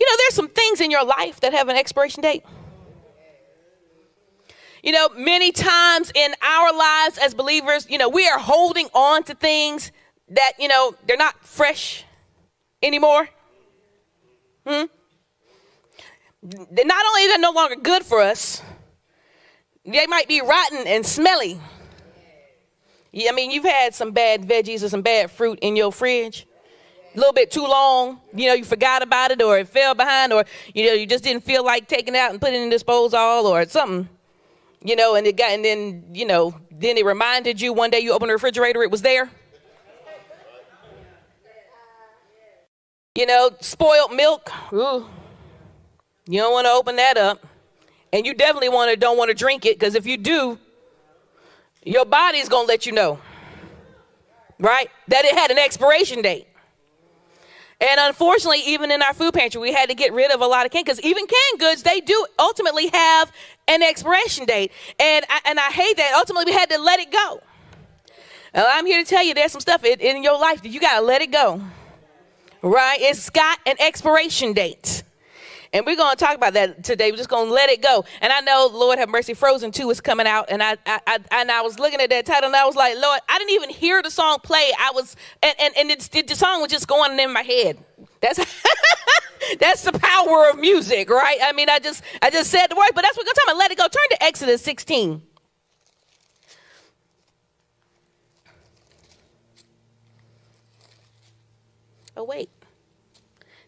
You know, there's some things in your life that have an expiration date. You know, many times in our lives as believers, you know, we are holding on to things that, you know, they're not fresh anymore. They're not only they're no longer good for us, they might be rotten and smelly. Yeah, I mean, you've had some bad veggies or some bad fruit in your fridge a little bit too long. You know, you forgot about it, or it fell behind, or, you know, you just didn't feel like taking it out and putting it in disposal or something. You know, and then, you know, then it reminded you one day you opened the refrigerator, it was there. You know, spoiled milk. Ooh, you don't want to open that up. And you definitely don't want to drink it, because if you do, your body's going to let you know, right, that it had an expiration date. And unfortunately, even in our food pantry, we had to get rid of a lot of canned, because even canned goods, they do ultimately have an expiration date. And I hate that. Ultimately, we had to let it go. And I'm here to tell you, there's some stuff in your life that you got to let it go, right? It's got an expiration date. And we're going to talk about that today. We're just going to let it go. And I know, Lord have mercy, Frozen 2 is coming out. And I was looking at that title, and I was like, Lord, I didn't even hear the song play. The song was just going in my head. That's that's the power of music, right? I mean, I just said the word, but that's what we're going to talk about. Let it go. Turn to Exodus 16. Oh, wait.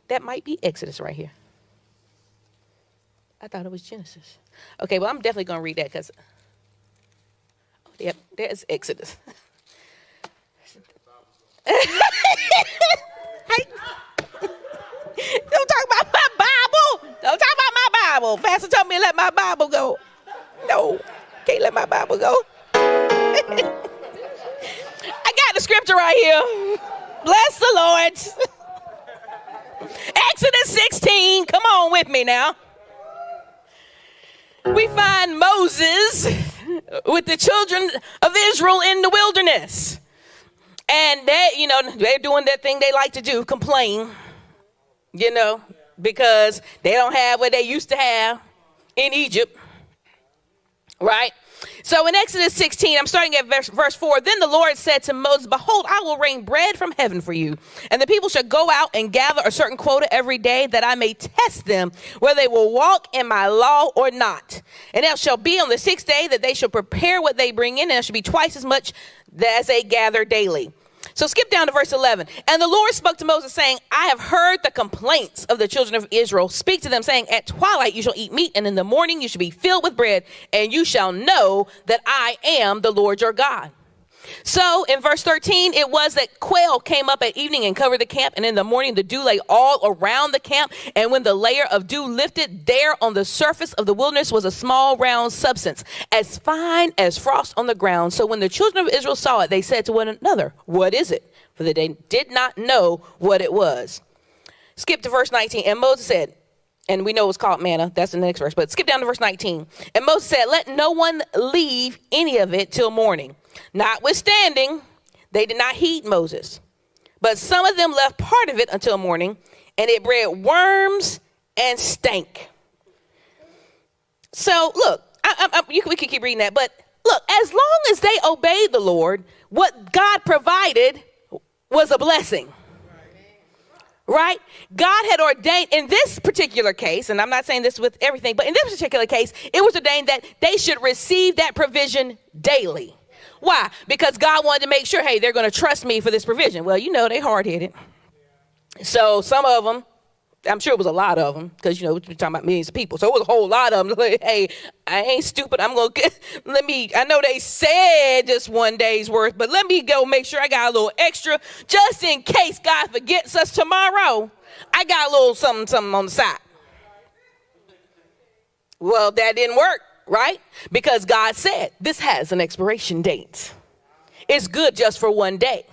That might be Exodus right here. I thought it was Genesis. Okay, well, I'm definitely going to read that, because, yep, there's Exodus. Don't talk about my Bible. Don't talk about my Bible. Pastor told me to let my Bible go. No, can't let my Bible go. I got the scripture right here. Bless the Lord. Exodus 16. Come on with me now. We find Moses with the children of Israel in the wilderness. And they're doing that thing they like to do, complain, because they don't have what they used to have in Egypt, right? So in Exodus 16, I'm starting at verse 4. Then the Lord said to Moses, behold, I will rain bread from heaven for you. And the people shall go out and gather a certain quota every day, that I may test them whether they will walk in my law or not. And it shall be on the 6th day that they shall prepare what they bring in, and it shall be twice as much as they gather daily. So skip down to verse 11. And the Lord spoke to Moses, saying, I have heard the complaints of the children of Israel. Speak to them, saying, at twilight you shall eat meat, and in the morning you shall be filled with bread, and you shall know that I am the Lord your God. So in verse 13, it was that quail came up at evening and covered the camp, and in the morning the dew lay all around the camp. And when the layer of dew lifted, there on the surface of the wilderness was a small round substance, as fine as frost on the ground. So when the children of Israel saw it, they said to one another, what is it? For they did not know what it was. Skip to verse 19. And Moses said, and we know it's called manna. That's the next verse. But skip down to verse 19. And Moses said, let no one leave any of it till morning. Notwithstanding, they did not heed Moses. But some of them left part of it until morning, and it bred worms and stank. So look, we can keep reading that. But look, as long as they obeyed the Lord, what God provided was a blessing. Right? God had ordained in this particular case, and I'm not saying this with everything, but in this particular case, it was ordained that they should receive that provision daily. Why? Because God wanted to make sure, hey, they're going to trust me for this provision. Well, they hard-headed. So some of them, I'm sure it was a lot of them, because, we're talking about millions of people. So it was a whole lot of them. Like, hey, I ain't stupid. I know they said just one day's worth, but let me go make sure I got a little extra just in case God forgets us tomorrow. I got a little something on the side. Well, that didn't work. Right? Because God said this has an expiration date. It's good just for one day.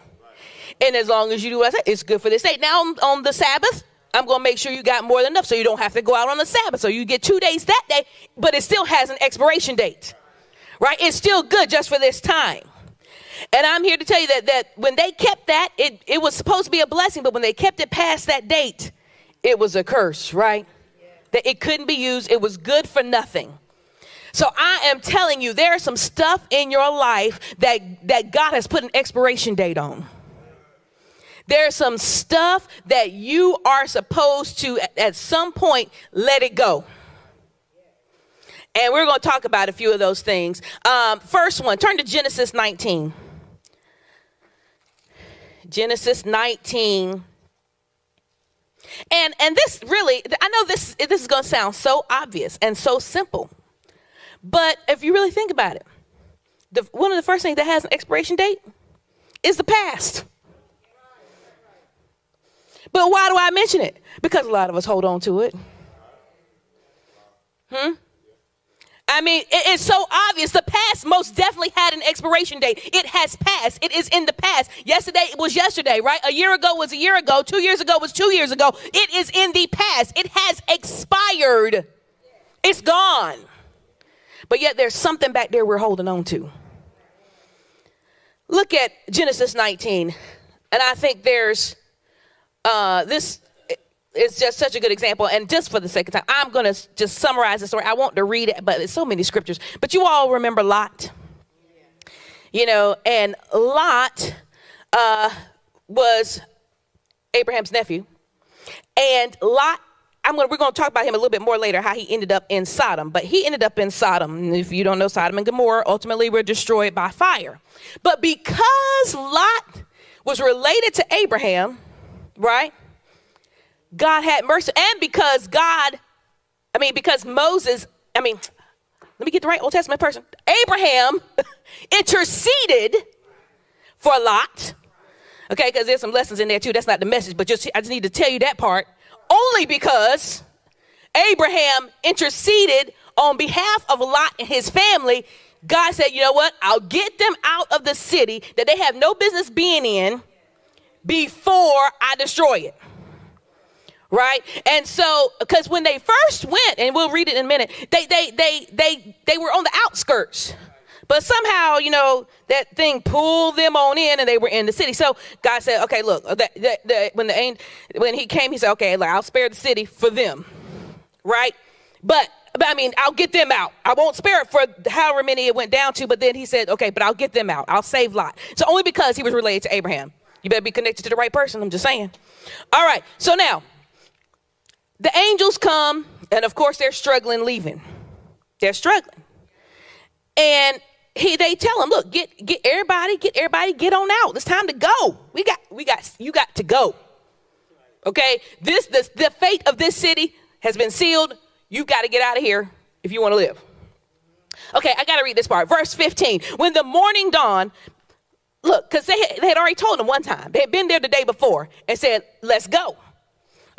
And as long as you do what I said, it's good for this day. Now on the Sabbath, I'm going to make sure you got more than enough so you don't have to go out on the Sabbath. So you get 2 days that day, but it still has an expiration date. Right? It's still good just for this time. And I'm here to tell you that when they kept that, it was supposed to be a blessing, but when they kept it past that date, it was a curse, right? That it couldn't be used. It was good for nothing. So I am telling you, there's some stuff in your life that God has put an expiration date on. There's some stuff that you are supposed to, at some point, let it go. And we're going to talk about a few of those things. First one, turn to Genesis 19. Genesis 19. And this really, I know this is going to sound so obvious and so simple. But if you really think about it, one of the first things that has an expiration date is the past. But why do I mention it? Because a lot of us hold on to it. I mean, it's so obvious. The past most definitely had an expiration date. It has passed. It is in the past. Yesterday was yesterday, right? A year ago was a year ago. 2 years ago was 2 years ago. It is in the past. It has expired. It's gone. But yet there's something back there we're holding on to. Look at Genesis 19. And I think there's this is just such a good example. And just for the sake of time, I'm going to just summarize the story. I want to read it, but it's so many scriptures. But you all remember Lot? You know, and Lot was Abraham's nephew. And Lot, we're going to talk about him a little bit more later, how he ended up in Sodom. But he ended up in Sodom. If you don't know, Sodom and Gomorrah ultimately were destroyed by fire. But because Lot was related to Abraham, right? God had mercy. And because Moses, let me get the right Old Testament person. Abraham interceded for Lot. Okay, because there's some lessons in there too. That's not the message, but I just need to tell you that part. Only because Abraham interceded on behalf of Lot and his family, God said, you know what? I'll get them out of the city that they have no business being in before I destroy it. Right? And so, because when they first went, and we'll read it in a minute, they were on the outskirts. But somehow, you know, that thing pulled them on in and they were in the city. So God said, okay, look, when he came, he said, okay, look, I'll spare the city for them. Right? But I mean, I'll get them out. I won't spare it for however many it went down to. But then he said, okay, but I'll get them out. I'll save Lot. So only because he was related to Abraham. You better be connected to the right person. I'm just saying. All right. So now the angels come and of course they're struggling leaving. They're struggling. And they tell him, look, get everybody, get on out. It's time to go. You got to go. Okay. The fate of this city has been sealed. You got to get out of here if you want to live. Okay. I got to read this part. Verse 15, when the morning dawned, look, because they had already told him one time. They had been there the day before and said, let's go.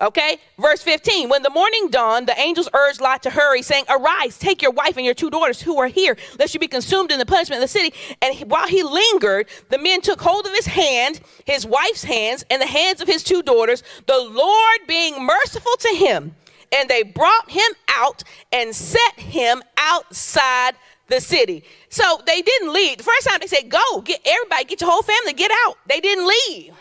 Okay, verse 15, when the morning dawned, the angels urged Lot to hurry, saying, arise, take your wife and your 2 daughters who are here, lest you be consumed in the punishment of the city. And while he lingered, the men took hold of his hand, his wife's hands, and the hands of his 2 daughters, the Lord being merciful to him. And they brought him out and set him outside the city. So they didn't leave. The first time they said, go, get your whole family, get out. They didn't leave.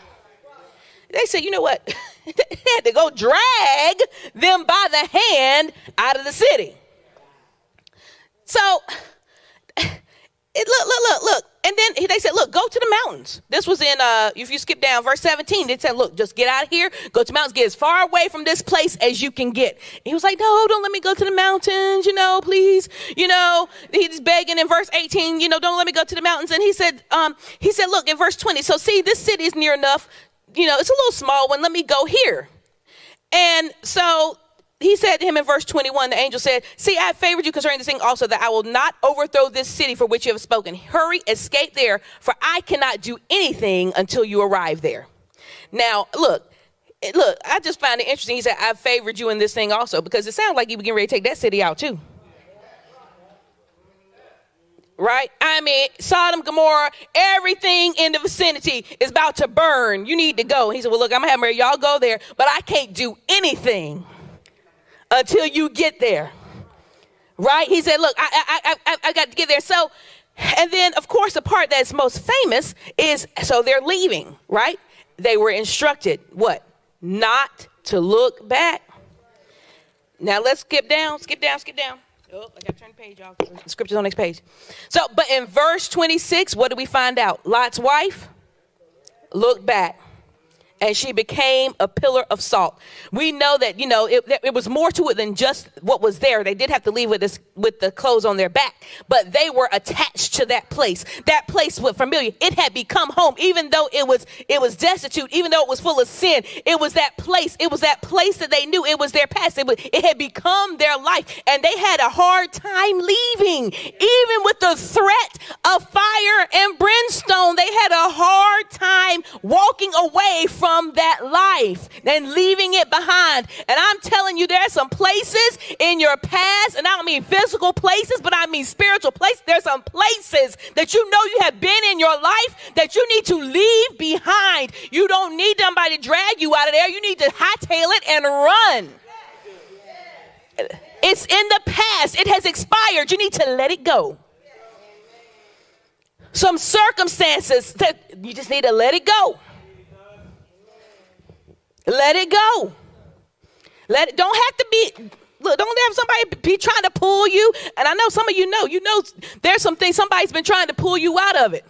They said, you know what? They had to go drag them by the hand out of the city. So, look. And then they said, look, go to the mountains. This was in, if you skip down, verse 17, they said, look, just get out of here, go to the mountains, get as far away from this place as you can get. And he was like, no, don't let me go to the mountains, please. He's begging in verse 18, don't let me go to the mountains. And he said, look, in verse 20, so see, this city is near enough. It's a little small one. Let me go here. And so he said to him in verse 21, the angel said, see, I have favored you concerning this thing also, that I will not overthrow this city for which you have spoken. Hurry, escape there, for I cannot do anything until you arrive there. Now, look, I just find it interesting. He said, I've favored you in this thing also, because it sounds like he was getting ready to take that city out too. Right? I mean, Sodom, Gomorrah, everything in the vicinity is about to burn. You need to go. He said, well, look, I'm going to have y'all go there, but I can't do anything until you get there. Right? He said, look, I got to get there. So, and then, of course, the part that's most famous is, so they're leaving, right? They were instructed, what? Not to look back. Now let's skip down. Oh, I got to turn the page off. The scripture's on the next page. So, but in verse 26, what do we find out? Lot's wife looked back, and she became a pillar of salt. We know that, it was more to it than just what was there. They did have to leave with the clothes on their back, but they were attached to that place. That place was familiar. It had become home, even though it was destitute, even though it was full of sin. It was that place. It was that place that they knew. It was their past. It had become their life, and they had a hard time leaving. Even with the threat of fire and brimstone, they had a hard time walking away from that life and leaving it behind. And I'm telling you, there are some places in your past, and I don't mean physical places, but I mean spiritual places. There's some places that you have been in your life that you need to leave behind. You don't need somebody to drag you out of there. You need to hightail it and run. It's in the past. It has expired. You need to let it go. Some circumstances that you just need to let it go. Let it go. Don't have to be, don't have somebody be trying to pull you. And I know some of you know there's some things somebody's been trying to pull you out of it.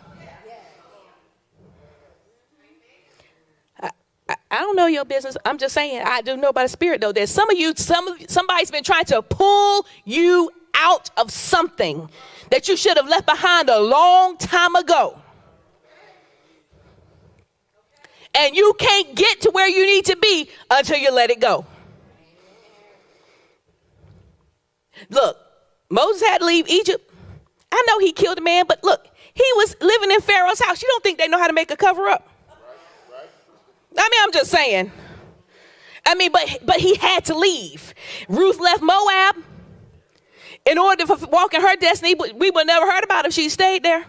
I don't know your business. I'm just saying, I do know by the Spirit, though. There's somebody's been trying to pull you out of something that you should have left behind a long time ago. And you can't get to where you need to be until you let it go. Look, Moses had to leave Egypt. I know he killed a man, but look, he was living in Pharaoh's house. You don't think they know how to make a cover up? I mean, I'm just saying. But he had to leave. Ruth left Moab in order to walk in her destiny. We would never heard about if she stayed there.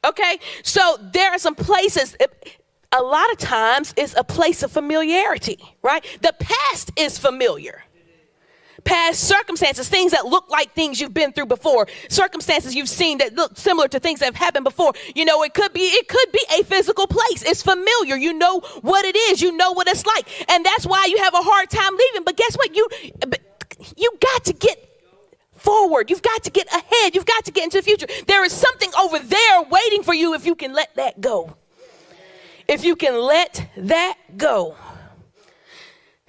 Okay, so there are some places, a lot of times it's a place of familiarity, right? The past is familiar. Past circumstances, things that look like things you've been through before, circumstances you've seen that look similar to things that have happened before. It could be a physical place. It's familiar. You know what it is. You know what it's like. And that's why you have a hard time leaving. But guess what? You got to get forward. You've got to get ahead. You've got to get into the future. There is something over there waiting for you if you can let that go. If you can let that go.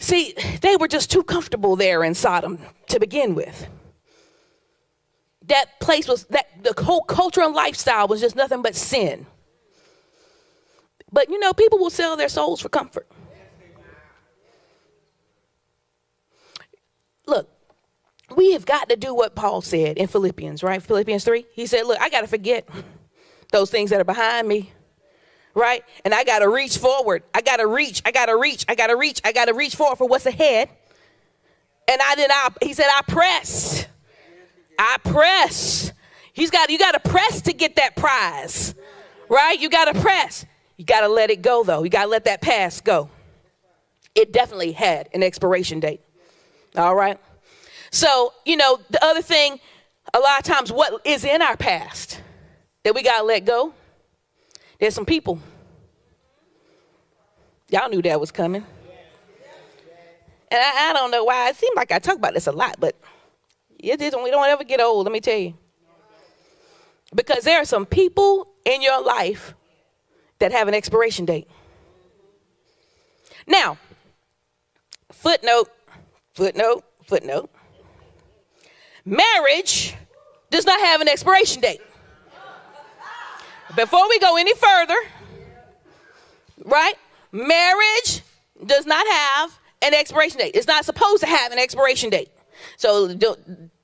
See, they were just too comfortable there in Sodom to begin with. That place the whole culture and lifestyle was just nothing but sin. But people will sell their souls for comfort. Look, we have got to do what Paul said in Philippians, right? Philippians 3. He said, look, I got to forget those things that are behind me, right? And I got to reach forward. I got to reach forward for what's ahead. And he said, I press. You got to press to get that prize, right? You got to press. You got to let it go, though. You got to let that past go. It definitely had an expiration date. All right. So, the other thing, a lot of times what is in our past that we got to let go, there's some people. Y'all knew that was coming. And I don't know why. It seems like I talk about this a lot, but we don't ever get old, let me tell you. Because there are some people in your life that have an expiration date. Now, footnote. Marriage does not have an expiration date. Before we go any further, right? Marriage does not have an expiration date. It's not supposed to have an expiration date. So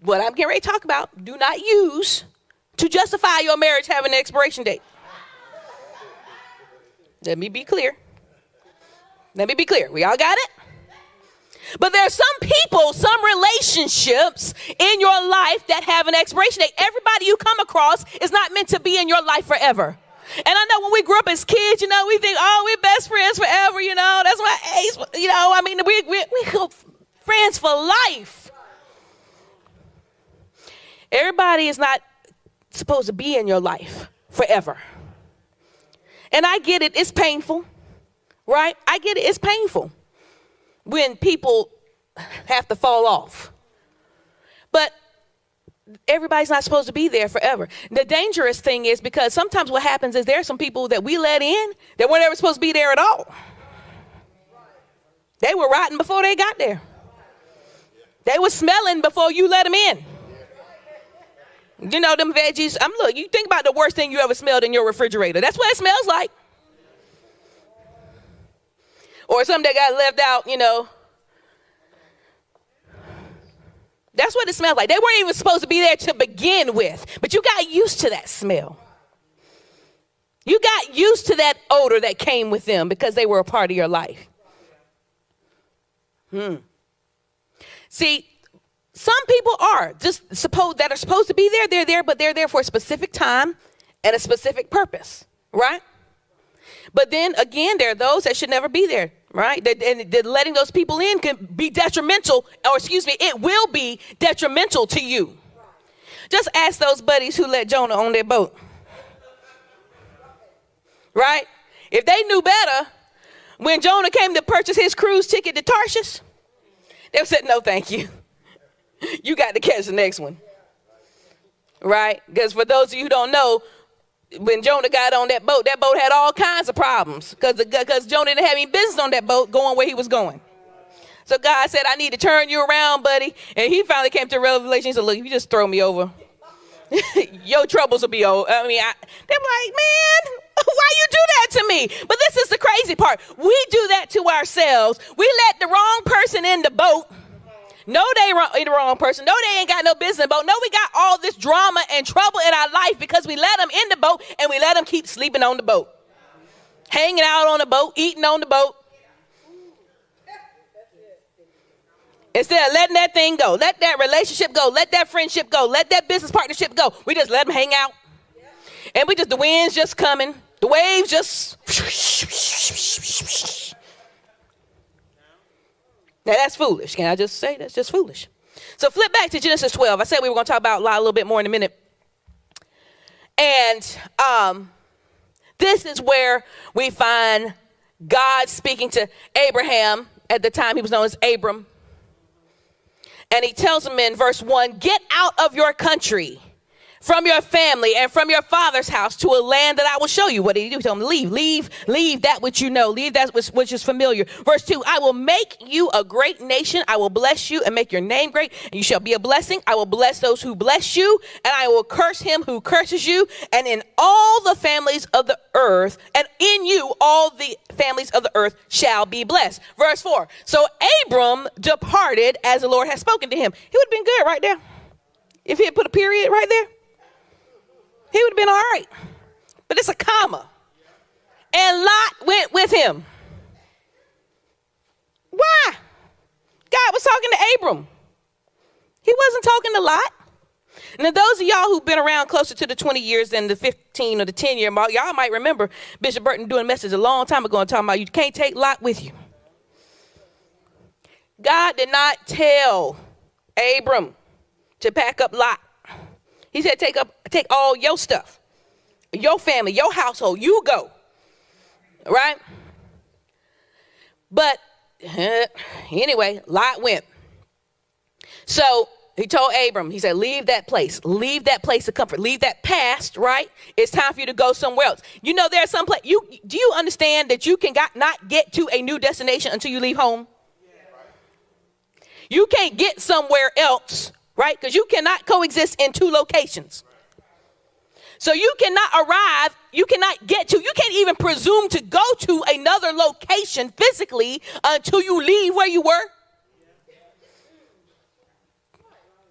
what I'm getting ready to talk about, do not use to justify your marriage having an expiration date. Let me be clear. We all got it? But there are some people, some relationships in your life that have an expiration date. Everybody you come across is not meant to be in your life forever. And I know when we grew up as kids, we think, we're best friends forever, that's my age, we're friends for life. Everybody is not supposed to be in your life forever. And I get it. It's painful. right? I get it. It's painful when people have to fall off. But everybody's not supposed to be there forever. The dangerous thing is because sometimes what happens is there are some people that we let in that weren't ever supposed to be there at all. They were rotten before they got there. They were smelling before you let them in. You know, them veggies. Look, you think about the worst thing you ever smelled in your refrigerator. That's what it smells like. Or something that got left out, you know. That's what it smells like. They weren't even supposed to be there to begin with. But you got used to that smell. You got used to that odor that came with them because they were a part of your life. See, some people are supposed to be there. They're there, but they're there for a specific time and a specific purpose, right? But then again, there are those that should never be there, right? And letting those people in can be detrimental, it will be detrimental to you. Just ask those buddies who let Jonah on their boat, right? If they knew better, when Jonah came to purchase his cruise ticket to Tarshish, they said, no, thank you. You got to catch the next one, right? Because for those of you who don't know, when Jonah got on that boat had all kinds of problems because Jonah didn't have any business on that boat going where he was going. So God said, I need to turn you around, buddy. And he finally came to revelation. He said, look, if you just throw me over, your troubles will be over. They're like, man, why you do that to me? But this is the crazy part. We do that to ourselves. We let the wrong person in the boat. No, they ain't the wrong person. No, they ain't got no business in the boat. No, we got all this drama and trouble in our life because we let them in the boat and we let them keep sleeping on the boat, hanging out on the boat, eating on the boat. Instead of letting that thing go, let that relationship go, let that friendship go, let that business partnership go. We just let them hang out. And the wind's just coming. The waves just. Now, that's foolish. Can I just say that's just foolish? So flip back to Genesis 12. I said we were going to talk about Lot a little bit more in a minute. And this is where we find God speaking to Abraham. At the time, he was known as Abram. And he tells him in verse 1, get out of your country, from your family and from your father's house to a land that I will show you. What did he do? He told him, leave that which you know, leave that which is familiar. Verse 2, I will make you a great nation. I will bless you and make your name great. And you shall be a blessing. I will bless those who bless you, and I will curse him who curses you. And in all the families of the earth, and in you all the families of the earth shall be blessed. Verse 4, so Abram departed as the Lord had spoken to him. He would have been good right there. If he had put a period right there, he would have been all right. But it's a comma. And Lot went with him. Why? God was talking to Abram. He wasn't talking to Lot. Now, those of y'all who've been around closer to the 20 years than the 15 or the 10-year mark, y'all might remember Bishop Burton doing a message a long time ago and talking about you can't take Lot with you. God did not tell Abram to pack up Lot. He said, take all your stuff, your family, your household, you go, right? But anyway, Lot went. So he told Abram, he said, leave that place of comfort, leave that past, right? It's time for you to go somewhere else. You know, there's some place, do you understand that you can not get to a new destination until you leave home? You can't get somewhere else, right? Because you cannot coexist in two locations. So you cannot arrive, you can't even presume to go to another location physically until you leave where you were.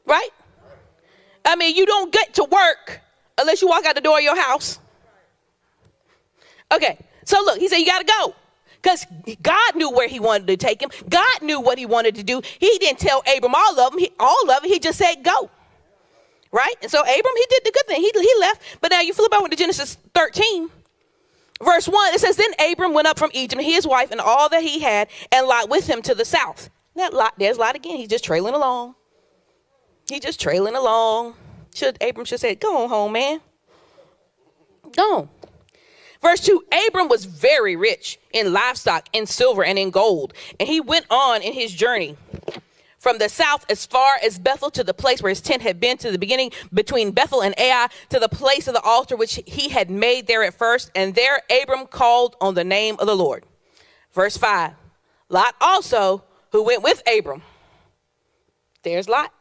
Right? I mean, you don't get to work unless you walk out the door of your house. Okay, so look, he said you got to go. Because God knew where he wanted to take him. God knew what he wanted to do. He didn't tell Abram all of it. He just said go. Right? And so Abram, he did the good thing. He left. But now you flip over to Genesis 13. Verse 1, it says, then Abram went up from Egypt, and his wife and all that he had, and Lot with him to the south. There's Lot again. He's just trailing along. Abram should say, go on home, man. Go on. Verse 2, Abram was very rich in livestock, in silver, and in gold. And he went on in his journey from the south as far as Bethel, to the place where his tent had been, to the beginning between Bethel and Ai, to the place of the altar which he had made there at first. And there Abram called on the name of the Lord. Verse 5, Lot also, who went with Abram, there's Lot,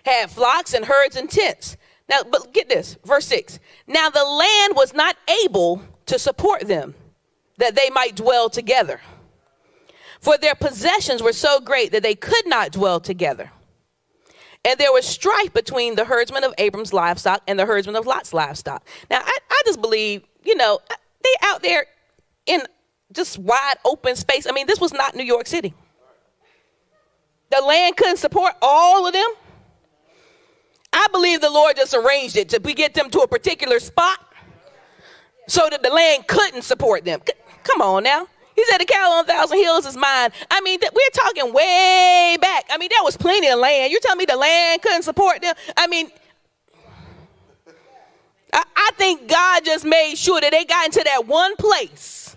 had flocks and herds and tents. Now, but get this, verse 6. Now the land was not able to support them, that they might dwell together. For their possessions were so great that they could not dwell together. And there was strife between the herdsmen of Abram's livestock and the herdsmen of Lot's livestock. Now, I just believe, they out there in just wide open space. I mean, this was not New York City. The land couldn't support all of them. I believe the Lord just arranged it to get them to a particular spot so that the land couldn't support them. Come on now. He said the cattle on 1,000 hills is mine. I mean, we're talking way back. I mean, there was plenty of land. You're telling me the land couldn't support them? I mean, I think God just made sure that they got into that one place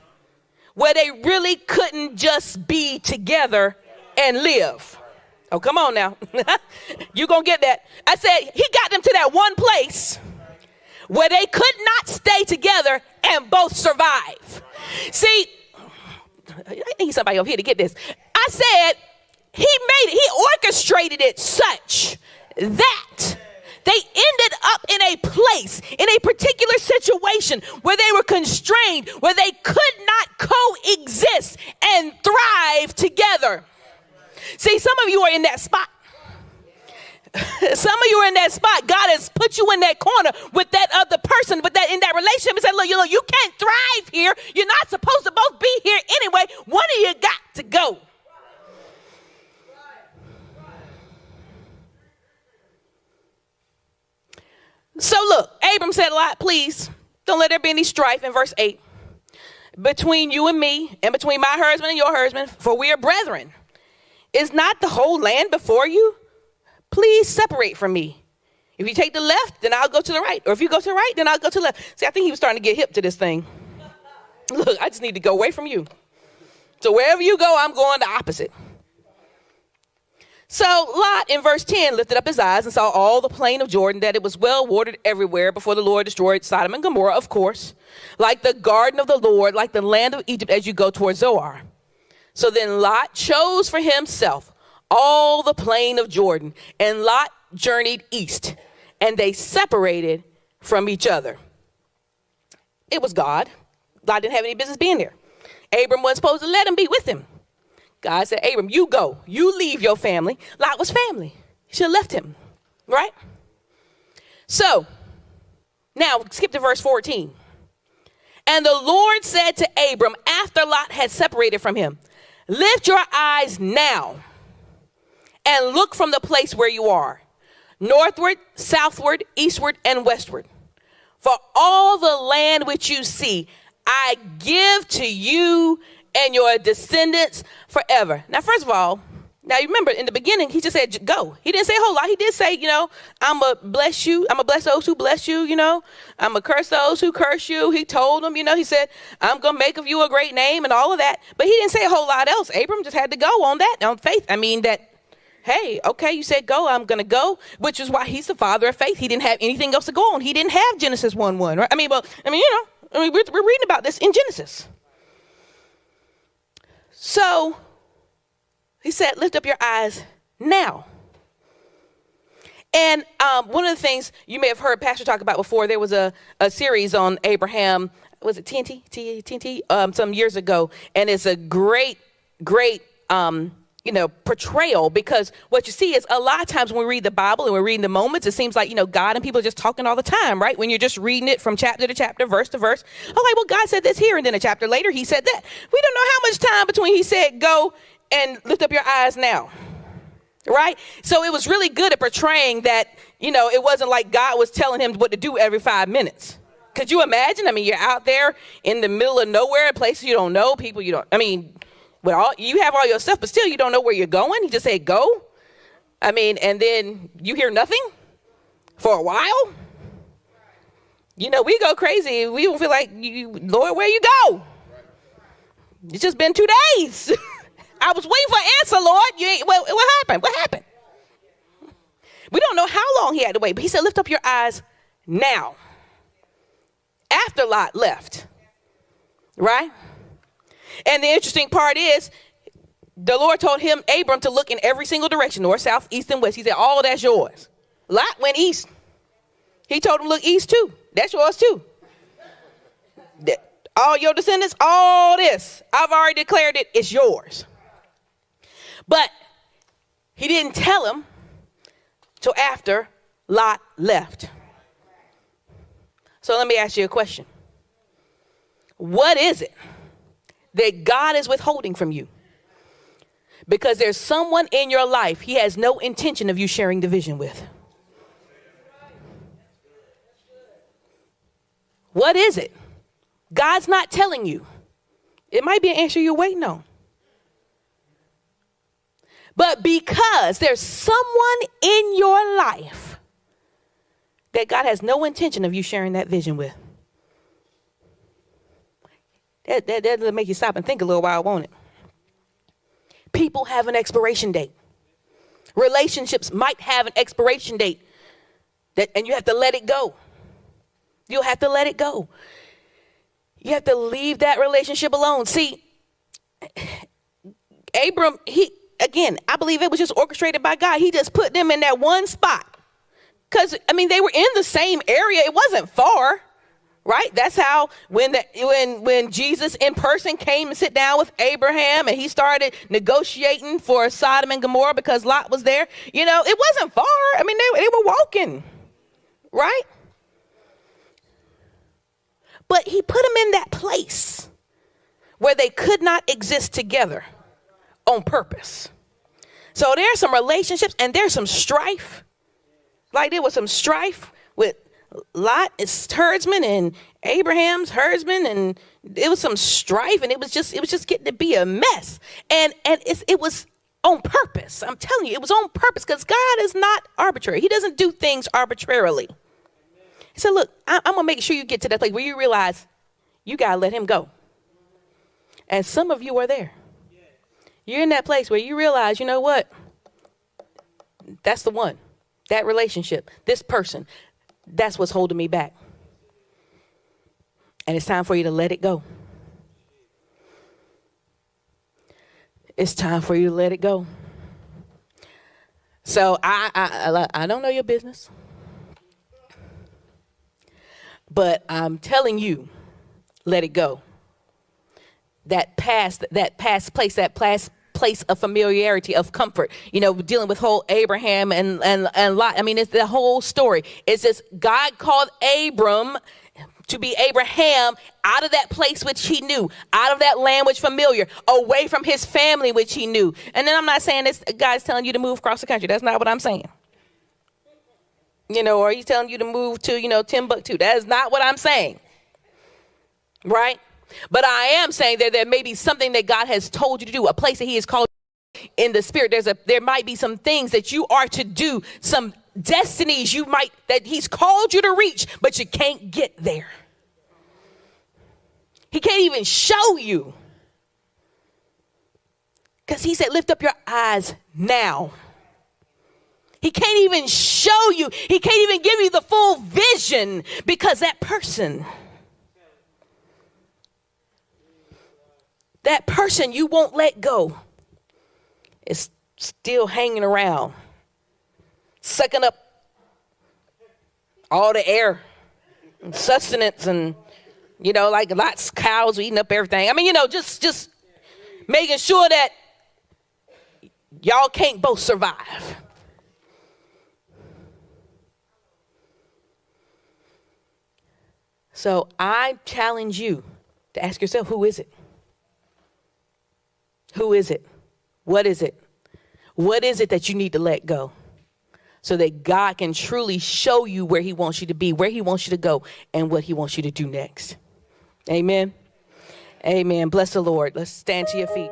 where they really couldn't just be together and live. Oh, come on now. You're going to get that. I said he got them to that one place where they could not stay together and both survive. See, I need somebody over here to get this. I said he orchestrated it such that they ended up in a place, in a particular situation where they were constrained, where they could not coexist and thrive together. See, some of you are in that spot. Some of you are in that spot. God has put you in that corner with that other person, but that in that relationship, and said, look, you can't thrive here. You're not supposed to both be here anyway. One of you got to go. So look, Abram said, Lot, please don't let there be any strife in verse 8 between you and me, and between my herdsman and your herdsman, for we are brethren. Is not the whole land before you? Please separate from me. If you take the left, then I'll go to the right. Or if you go to the right, then I'll go to the left. See, I think he was starting to get hip to this thing. Look, I just need to go away from you. So wherever you go, I'm going the opposite. So Lot, in verse 10, lifted up his eyes and saw all the plain of Jordan, that it was well watered everywhere before the Lord destroyed Sodom and Gomorrah, of course, like the garden of the Lord, like the land of Egypt as you go towards Zoar. So then Lot chose for himself all the plain of Jordan, and Lot journeyed east, and they separated from each other. It was God. Lot didn't have any business being there. Abram wasn't supposed to let him be with him. God said, Abram, you go. You leave your family. Lot was family. He should have left him, right? So now skip to verse 14. And the Lord said to Abram, after Lot had separated from him, lift your eyes now and look from the place where you are, northward, southward, eastward, and westward. For all the land which you see, I give to you and your descendants forever. Now, first of all, now you remember in the beginning, he just said, go. He didn't say a whole lot. He did say, I'm going to bless you. I'm going to bless those who bless you, I'm going to curse those who curse you. He told them, he said, I'm going to make of you a great name and all of that. But he didn't say a whole lot else. Abram just had to go on that, on faith. I mean that, hey, okay, you said go, I'm going to go, which is why he's the father of faith. He didn't have anything else to go on. He didn't have Genesis 1:1, right? We're reading about this in Genesis. So he said, lift up your eyes now. And one of the things you may have heard Pastor talk about before, there was a series on Abraham, was it TNT, some years ago. And it's a great portrayal, because what you see is a lot of times when we read the Bible and we're reading the moments, it seems like, God and people are just talking all the time, right? When you're just reading it from chapter to chapter, verse to verse. Okay, well, God said this here, and then a chapter later, he said that. We don't know how much time between he said, go and lift up your eyes now, right? So it was really good at portraying that, it wasn't like God was telling him what to do every 5 minutes. Could you imagine? You're out there in the middle of nowhere, places you don't know, people you don't, you have all your stuff, but still you don't know where you're going. He just said, go. And then you hear nothing for a while. You know, we go crazy. We don't feel like, Lord, where you go? It's just been 2 days. I was waiting for an answer, Lord. You ain't, what happened? What happened? We don't know how long he had to wait, but he said, lift up your eyes now. After Lot left, right? And the interesting part is, the Lord told him, Abram, to look in every single direction, north, south, east, and west. He said, all that's yours. Lot went east. He told him, look east too. That's yours too. All your descendants, all this, I've already declared it, it's yours. But he didn't tell him till after Lot left. So let me ask you a question. What is it that God is withholding from you? Because there's someone in your life he has no intention of you sharing the vision with. What is it? God's not telling you. It might be an answer you're waiting on. But because there's someone in your life that God has no intention of you sharing that vision with. That'll make you stop and think a little while, won't it? People have an expiration date. Relationships might have an expiration date, and you have to let it go. You'll have to let it go. You have to leave that relationship alone. See, Abram, I believe it was just orchestrated by God. He just put them in that one spot. Because, they were in the same area. It wasn't far, right? That's how when Jesus in person came and sit down with Abraham and he started negotiating for Sodom and Gomorrah because Lot was there. It wasn't far. They were walking, right? But he put them in that place where they could not exist together on purpose. So there's some relationships and there's some strife. Like there was some strife with Lot's herdsman and Abraham's herdsman, and it was some strife, and it was just getting to be a mess. And it was on purpose. I'm telling you, it was on purpose because God is not arbitrary. He doesn't do things arbitrarily. He said, look, I'm going to make sure you get to that place where you realize you got to let him go. And some of you are there. You're in that place where you realize, you know what? That's the one. That relationship, this person, that's what's holding me back. And it's time for you to let it go. It's time for you to let it go. So I don't know your business. But I'm telling you, let it go. That past place of familiarity, of comfort, dealing with whole Abraham and Lot. It's the whole story. It's just God called Abram to be Abraham out of that place which he knew, out of that land which familiar, away from his family which he knew. And then I'm not saying this guy's telling you to move across the country. That's not what I'm saying. Or he's telling you to move to, Timbuktu. That is not what I'm saying. Right? But I am saying that there may be something that God has told you to do, a place that he has called you in the spirit. There might be some things that you are to do, some destinies that he's called you to reach, but you can't get there. He can't even show you. Because he said, lift up your eyes now. He can't even show you. He can't even give you the full vision because that person you won't let go is still hanging around, sucking up all the air and sustenance and, like lots of cows eating up everything. Just making sure that y'all can't both survive. So I challenge you to ask yourself, who is it? Who is it? What is it? What is it that you need to let go so that God can truly show you where he wants you to be, where he wants you to go, and what he wants you to do next? Amen. Amen. Bless the Lord. Let's stand to your feet.